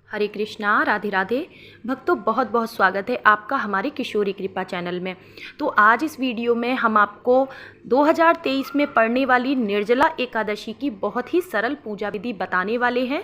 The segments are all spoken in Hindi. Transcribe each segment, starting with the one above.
हरे कृष्णा, राधे राधे। भक्तों, बहुत बहुत स्वागत है आपका हमारे किशोरी कृपा चैनल में। तो आज इस वीडियो में हम आपको 2023 में पड़ने वाली निर्जला एकादशी की बहुत ही सरल पूजा विधि बताने वाले हैं।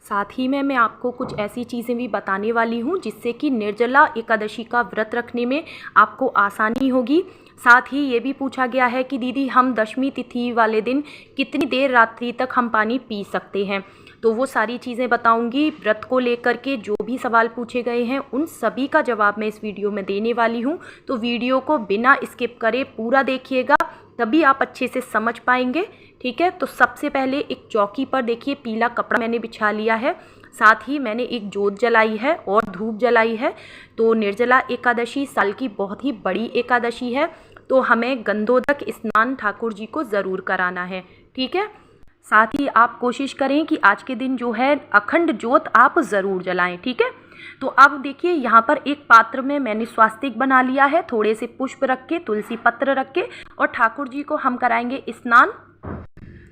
साथ ही में मैं आपको कुछ ऐसी चीज़ें भी बताने वाली हूँ जिससे कि निर्जला एकादशी का व्रत रखने में आपको आसानी होगी। साथ ही ये भी पूछा गया है कि दीदी हम दशमी तिथि वाले दिन कितनी देर रात्रि तक हम पानी पी सकते हैं, तो वो सारी चीज़ें बताऊंगी। व्रत को लेकर के जो भी सवाल पूछे गए हैं उन सभी का जवाब मैं इस वीडियो में देने वाली हूँ। तो वीडियो को बिना स्किप करे पूरा देखिएगा, तभी आप अच्छे से समझ पाएंगे। ठीक है, तो सबसे पहले एक चौकी पर देखिए पीला कपड़ा मैंने बिछा लिया है। साथ ही मैंने एक जोत जलाई है और धूप जलाई है। तो निर्जला एकादशी साल की बहुत ही बड़ी एकादशी है, तो हमें गंधोदक स्नान ठाकुर जी को ज़रूर कराना है। ठीक है, साथ ही आप कोशिश करें कि आज के दिन जो है अखंड जोत आप ज़रूर जलाएं। ठीक है, तो अब देखिए यहाँ पर एक पात्र में मैंने स्वास्तिक बना लिया है, थोड़े से पुष्प रख के, तुलसी पत्र रख के, और ठाकुर जी को हम कराएंगे स्नान।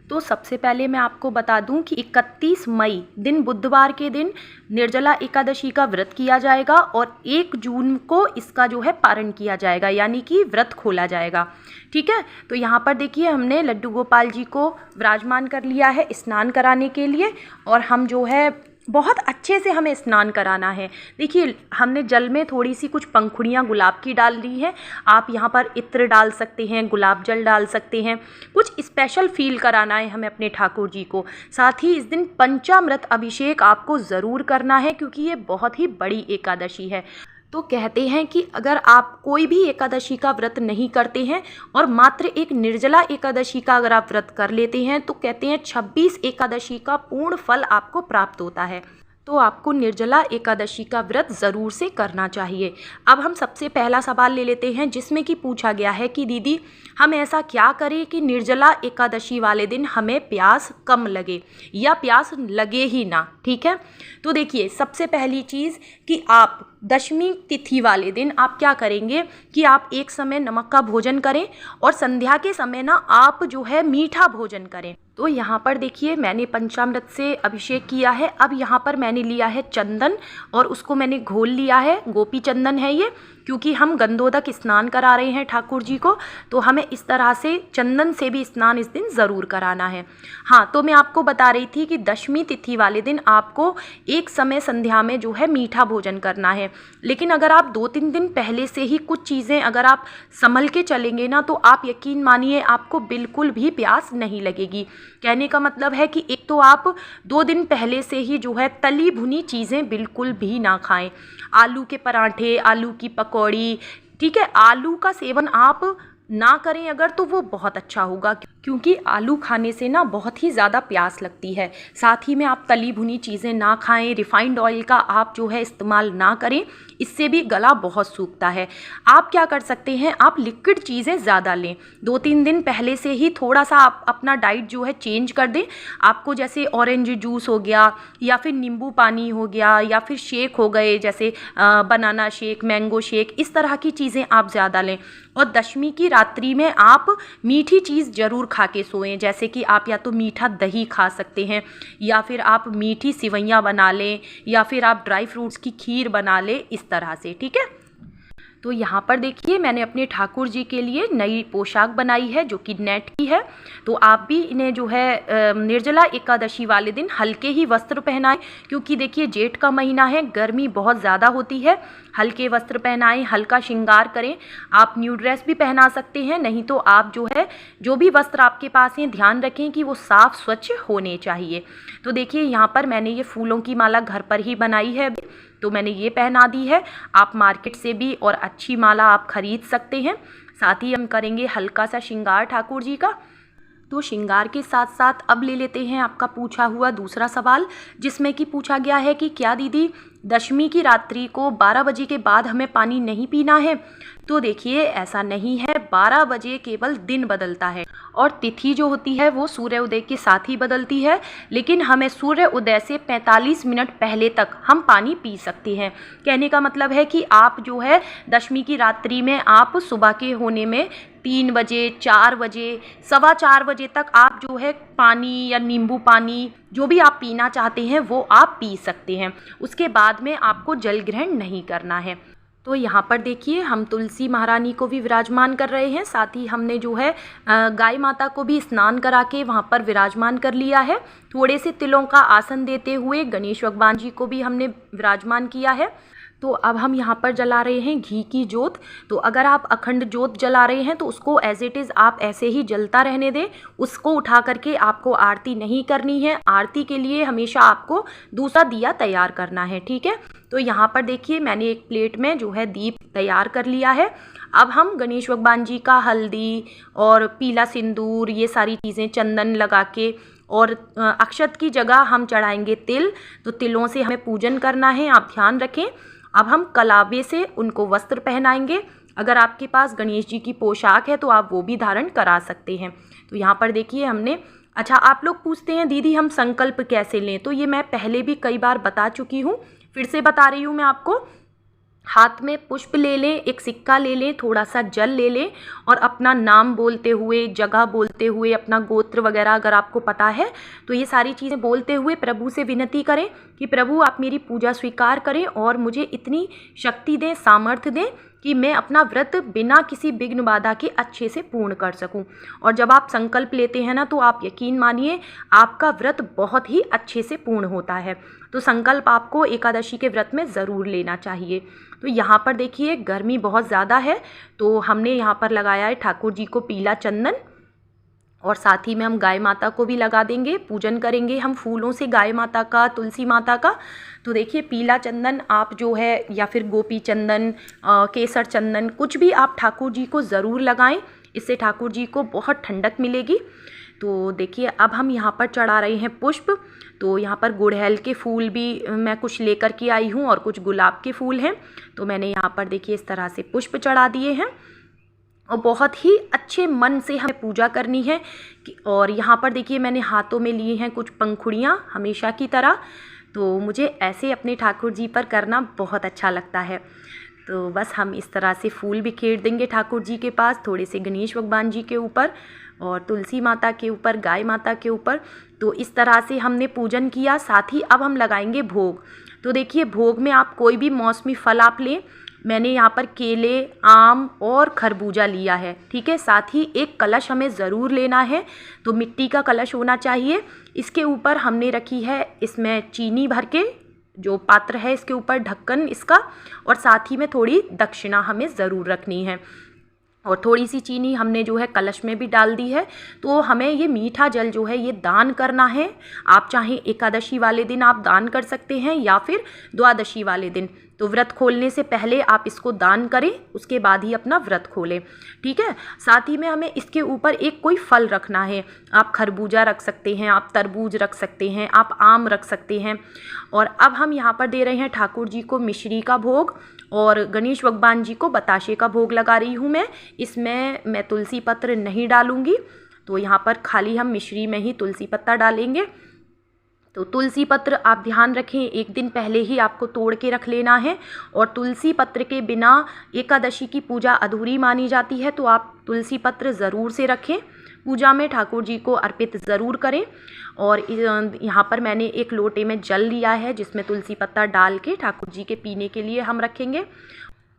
तो सबसे पहले मैं आपको बता दूं कि 31 मई दिन बुधवार के दिन निर्जला एकादशी का व्रत किया जाएगा और 1 जून को इसका जो है पारण किया जाएगा, यानी कि व्रत खोला जाएगा। ठीक है, तो यहाँ पर देखिए हमने लड्डू गोपाल जी को विराजमान कर लिया है स्नान कराने के लिए, और हम जो है बहुत अच्छे से हमें स्नान कराना है। देखिए हमने जल में थोड़ी सी कुछ पंखुड़ियाँ गुलाब की डाल दी हैं। आप यहाँ पर इत्र डाल सकते हैं, गुलाब जल डाल सकते हैं। कुछ स्पेशल फील कराना है हमें अपने ठाकुर जी को। साथ ही इस दिन पंचामृत अभिषेक आपको ज़रूर करना है, क्योंकि ये बहुत ही बड़ी एकादशी है। तो कहते हैं कि अगर आप कोई भी एकादशी का व्रत नहीं करते हैं और मात्र एक निर्जला एकादशी का अगर आप व्रत कर लेते हैं, तो कहते हैं 26 एकादशी का पूर्ण फल आपको प्राप्त होता है। तो आपको निर्जला एकादशी का व्रत ज़रूर से करना चाहिए। अब हम सबसे पहला सवाल ले लेते हैं, जिसमें कि पूछा गया है कि दीदी हम ऐसा क्या करें कि निर्जला एकादशी वाले दिन हमें प्यास कम लगे या प्यास लगे ही ना। ठीक है, तो देखिए सबसे पहली चीज़ कि आप दशमी तिथि वाले दिन आप क्या करेंगे कि आप एक समय नमक का भोजन करें और संध्या के समय ना आप जो है मीठा भोजन करें। तो यहाँ पर देखिए मैंने पंचामृत से अभिषेक किया है। अब यहाँ पर मैंने लिया है चंदन और उसको मैंने घोल लिया है। गोपी चंदन है ये, क्योंकि हम गंधोदक स्नान करा रहे हैं ठाकुर जी को, तो हमें इस तरह से चंदन से भी स्नान इस दिन ज़रूर कराना है। हाँ, तो मैं आपको बता रही थी कि दशमी तिथि वाले दिन आपको एक समय संध्या में जो है मीठा भोजन करना है। लेकिन अगर आप 2-3 दिन पहले से ही कुछ चीज़ें अगर आप संभल के चलेंगे ना, तो आप यकीन मानिए आपको बिल्कुल भी प्यास नहीं लगेगी। कहने का मतलब है कि एक तो आप 2 दिन पहले से ही जो है तली भुनी चीज़ें बिल्कुल भी ना खाएं। आलू के पराठे, आलू की पकौड़ी, ठीक है, आलू का सेवन आप ना करें अगर, तो वो बहुत अच्छा होगा, क्योंकि आलू खाने से ना बहुत ही ज़्यादा प्यास लगती है। साथ ही में आप तली भुनी चीज़ें ना खाएं, रिफाइंड ऑयल का आप जो है इस्तेमाल ना करें, इससे भी गला बहुत सूखता है। आप क्या कर सकते हैं, आप लिक्विड चीज़ें ज़्यादा लें। 2-3 दिन पहले से ही थोड़ा सा आप अपना डाइट जो है चेंज कर दें। आपको जैसे ऑरेंज जूस हो गया, या फिर नींबू पानी हो गया, या फिर शेक हो गए जैसे बनाना शेक, मैंगो शेक, इस तरह की चीज़ें आप ज़्यादा लें। और दशमी की रात्रि में आप मीठी चीज़ ज़रूर खा के सोएं, जैसे कि आप या तो मीठा दही खा सकते हैं, या फिर आप मीठी सिवैयाँ बना लें, या फिर आप ड्राई फ्रूट्स की खीर बना लें, इस तरह से। ठीक है, तो यहाँ पर देखिए मैंने अपने ठाकुर जी के लिए नई पोशाक बनाई है जो कि नेट की है। तो आप भी इन्हें जो है निर्जला एकादशी वाले दिन हल्के ही वस्त्र पहनाएं, क्योंकि देखिए जेठ का महीना है, गर्मी बहुत ज़्यादा होती है। हल्के वस्त्र पहनाएं, हल्का श्रृंगार करें। आप न्यू ड्रेस भी पहना सकते हैं, नहीं तो आप जो है जो भी वस्त्र आपके पास हैं ध्यान रखें कि वो साफ़ स्वच्छ होने चाहिए। तो देखिए यहाँ पर मैंने ये फूलों की माला घर पर ही बनाई है, तो मैंने ये पहना दी है। आप मार्केट से भी और अच्छी माला आप खरीद सकते हैं। साथ ही हम करेंगे हल्का सा श्रृंगार ठाकुर जी का। तो श्रृंगार के साथ साथ अब ले लेते हैं आपका पूछा हुआ दूसरा सवाल, जिसमें कि पूछा गया है कि क्या दीदी दशमी की रात्रि को 12 बजे के बाद हमें पानी नहीं पीना है। तो देखिए ऐसा नहीं है, 12 बजे केवल दिन बदलता है और तिथि जो होती है वो सूर्य उदय के साथ ही बदलती है, लेकिन हमें सूर्य उदय से 45 मिनट पहले तक हम पानी पी सकते हैं। कहने का मतलब है कि आप जो है दशमी की रात्रि में आप सुबह के होने में 3 बजे, 4 बजे, 4:15 बजे तक आप जो है पानी या नींबू पानी जो भी आप पीना चाहते हैं वो आप पी सकते हैं। उसके बाद में आपको जल ग्रहण नहीं करना है। तो यहाँ पर देखिए हम तुलसी महारानी को भी विराजमान कर रहे हैं, साथ ही हमने जो है गाय माता को भी स्नान करा के वहाँ पर विराजमान कर लिया है। थोड़े से तिलों का आसन देते हुए गणेश भगवान जी को भी हमने विराजमान किया है। तो अब हम यहाँ पर जला रहे हैं घी की जोत। तो अगर आप अखंड जोत जला रहे हैं तो उसको एज इट इज़ आप ऐसे ही जलता रहने दें, उसको उठा करके आपको आरती नहीं करनी है। आरती के लिए हमेशा आपको दूसरा दिया तैयार करना है, ठीक है। तो यहाँ पर देखिए मैंने एक प्लेट में जो है दीप तैयार कर लिया है। अब हम गणेश भगवान जी का हल्दी और पीला सिंदूर, ये सारी चीज़ें चंदन लगा के, और अक्षत की जगह हम चढ़ाएंगे तिल। तो तिलों से हमें पूजन करना है, आप ध्यान रखें। अब हम कलावे से उनको वस्त्र पहनाएंगे। अगर आपके पास गणेश जी की पोशाक है तो आप वो भी धारण करा सकते हैं। तो यहाँ पर देखिए हमने, अच्छा आप लोग पूछते हैं दीदी हम संकल्प कैसे लें, तो ये मैं पहले भी कई बार बता चुकी हूँ, फिर से बता रही हूँ मैं आपको। हाथ में पुष्प ले लें, एक सिक्का ले लें, थोड़ा सा जल ले लें और अपना नाम बोलते हुए, जगह बोलते हुए, अपना गोत्र वगैरह अगर आपको पता है तो ये सारी चीज़ें बोलते हुए प्रभु से विनती करें कि प्रभु आप मेरी पूजा स्वीकार करें और मुझे इतनी शक्ति दें, सामर्थ्य दें कि मैं अपना व्रत बिना किसी विघ्न बाधा के अच्छे से पूर्ण कर सकूं। और जब आप संकल्प लेते हैं ना तो आप यकीन मानिए आपका व्रत बहुत ही अच्छे से पूर्ण होता है। तो संकल्प आपको एकादशी के व्रत में ज़रूर लेना चाहिए। तो यहाँ पर देखिए गर्मी बहुत ज़्यादा है तो हमने यहाँ पर लगाया है ठाकुर जी को पीला चंदन, और साथ ही में हम गाय माता को भी लगा देंगे, पूजन करेंगे हम फूलों से गाय माता का, तुलसी माता का। तो देखिए पीला चंदन आप जो है, या फिर गोपी चंदन, केसर चंदन, कुछ भी आप ठाकुर जी को ज़रूर लगाएं, इससे ठाकुर जी को बहुत ठंडक मिलेगी। तो देखिए अब हम यहाँ पर चढ़ा रहे हैं पुष्प। तो यहाँ पर गुड़हल के फूल भी मैं कुछ लेकर के आई हूँ और कुछ गुलाब के फूल हैं। तो मैंने यहाँ पर देखिए इस तरह से पुष्प चढ़ा दिए हैं और बहुत ही अच्छे मन से हमें पूजा करनी है। और यहाँ पर देखिए मैंने हाथों में लिए हैं कुछ पंखुड़ियाँ हमेशा की तरह। तो मुझे ऐसे अपने ठाकुर जी पर करना बहुत अच्छा लगता है। तो बस हम इस तरह से फूल बिखेर देंगे ठाकुर जी के पास, थोड़े से गणेश भगवान जी के ऊपर और तुलसी माता के ऊपर, गाय माता के ऊपर। तो इस तरह से हमने पूजन किया। साथ ही अब हम लगाएंगे भोग। तो देखिए भोग में आप कोई भी मौसमी फल आप लें। मैंने यहाँ पर केले, आम और खरबूजा लिया है, ठीक है। साथ ही एक कलश हमें ज़रूर लेना है, तो मिट्टी का कलश होना चाहिए। इसके ऊपर हमने रखी है इसमें चीनी भर के, जो पात्र है इसके ऊपर ढक्कन इसका, और साथ ही में थोड़ी दक्षिणा हमें ज़रूर रखनी है। और थोड़ी सी चीनी हमने जो है कलश में भी डाल दी है। तो हमें ये मीठा जल जो है ये दान करना है। आप चाहे एकादशी वाले दिन आप दान कर सकते हैं या फिर द्वादशी वाले दिन। तो व्रत खोलने से पहले आप इसको दान करें, उसके बाद ही अपना व्रत खोलें, ठीक है। साथ ही में हमें इसके ऊपर एक कोई फल रखना है। आप खरबूजा रख सकते हैं, आप तरबूज रख सकते हैं, आप आम रख सकते हैं। और अब हम यहाँ पर दे रहे हैं ठाकुर जी को मिश्री का भोग और गणेश भगवान जी को बताशे का भोग लगा रही हूँ मैं। इसमें मैं तुलसी पत्र नहीं डालूँगी, तो यहाँ पर खाली हम मिश्री में ही तुलसी पत्ता डालेंगे। तो तुलसी पत्र आप ध्यान रखें, एक दिन पहले ही आपको तोड़ के रख लेना है। और तुलसी पत्र के बिना एकादशी की पूजा अधूरी मानी जाती है, तो आप तुलसी पत्र ज़रूर से रखें, पूजा में ठाकुर जी को अर्पित ज़रूर करें। और यहाँ पर मैंने एक लोटे में जल लिया है जिसमें तुलसी पत्ता डाल के ठाकुर जी के पीने के लिए हम रखेंगे।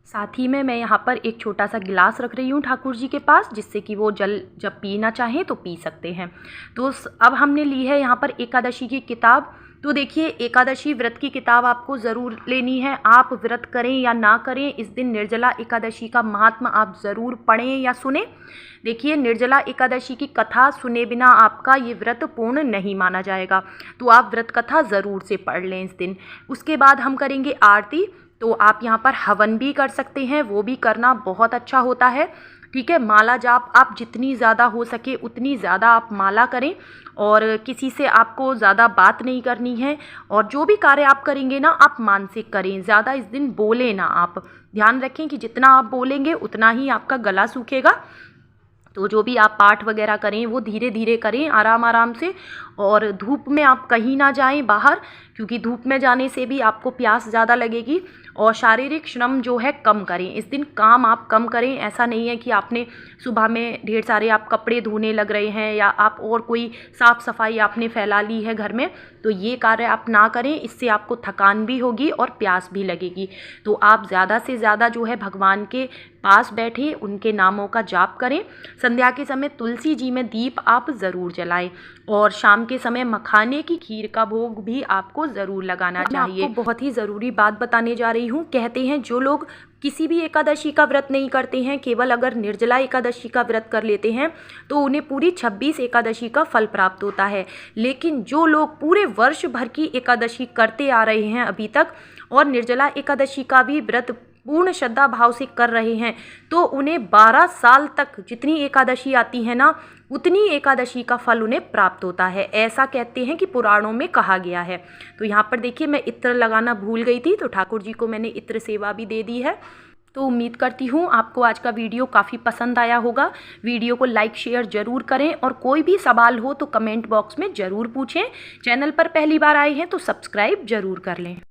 साथ ही में मैं यहाँ पर एक छोटा सा गिलास रख रही हूँ ठाकुर जी के पास, जिससे कि वो जल जब पीना चाहें तो पी सकते हैं। तो अब हमने ली है यहाँ पर एकादशी की किताब। तो देखिए एकादशी व्रत की किताब आपको ज़रूर लेनी है। आप व्रत करें या ना करें, इस दिन निर्जला एकादशी का महात्मा आप ज़रूर पढ़ें या सुने। देखिए निर्जला एकादशी की कथा सुने बिना आपका ये व्रत पूर्ण नहीं माना जाएगा, तो आप व्रत कथा ज़रूर से पढ़ लें इस दिन। उसके बाद हम करेंगे आरती। तो आप यहाँ पर हवन भी कर सकते हैं, वो भी करना बहुत अच्छा होता है, ठीक है। माला जाप आप जितनी ज़्यादा हो सके उतनी ज़्यादा आप माला करें, और किसी से आपको ज़्यादा बात नहीं करनी है। और जो भी कार्य आप करेंगे ना आप मानसिक करें, ज़्यादा इस दिन बोलें ना। आप ध्यान रखें कि जितना आप बोलेंगे उतना ही आपका गला सूखेगा। तो जो भी आप पाठ वगैरह करें वो धीरे धीरे करें, आराम आराम से। और धूप में आप कहीं ना जाएं बाहर, क्योंकि धूप में जाने से भी आपको प्यास ज़्यादा लगेगी। और शारीरिक श्रम जो है कम करें, इस दिन काम आप कम करें। ऐसा नहीं है कि आपने सुबह में ढेर सारे आप कपड़े धोने लग रहे हैं या आप और कोई साफ़ सफाई आपने फैला ली है घर में, तो ये कार्य आप ना करें। इससे आपको थकान भी होगी और प्यास भी लगेगी। तो आप ज़्यादा से ज़्यादा जो है भगवान के पास बैठे उनके नामों का जाप करें। संध्या के समय तुलसी जी में दीप आप ज़रूर जलाएं और शाम के समय मखाने की खीर का भोग भी आपको ज़रूर लगाना चाहिए। आपको बहुत ही ज़रूरी बात बताने जा रही हूँ। कहते हैं जो लोग किसी भी एकादशी का व्रत नहीं करते हैं, केवल अगर निर्जला एकादशी का व्रत कर लेते हैं तो उन्हें पूरी 26 एकादशी का फल प्राप्त होता है। लेकिन जो लोग पूरे वर्ष भर की एकादशी करते आ रहे हैं अभी तक और निर्जला एकादशी का भी व्रत पूर्ण श्रद्धा भाव से कर रहे हैं, तो उन्हें 12 साल तक जितनी एकादशी आती है ना, उतनी एकादशी का फल उन्हें प्राप्त होता है। ऐसा कहते हैं कि पुराणों में कहा गया है। तो यहाँ पर देखिए, मैं इत्र लगाना भूल गई थी, तो ठाकुर जी को मैंने इत्र सेवा भी दे दी है। तो उम्मीद करती हूँ आपको आज का वीडियो काफ़ी पसंद आया होगा। वीडियो को लाइक शेयर ज़रूर करें और कोई भी सवाल हो तो कमेंट बॉक्स में ज़रूर पूछें। चैनल पर पहली बार आए हैं तो सब्सक्राइब ज़रूर कर लें।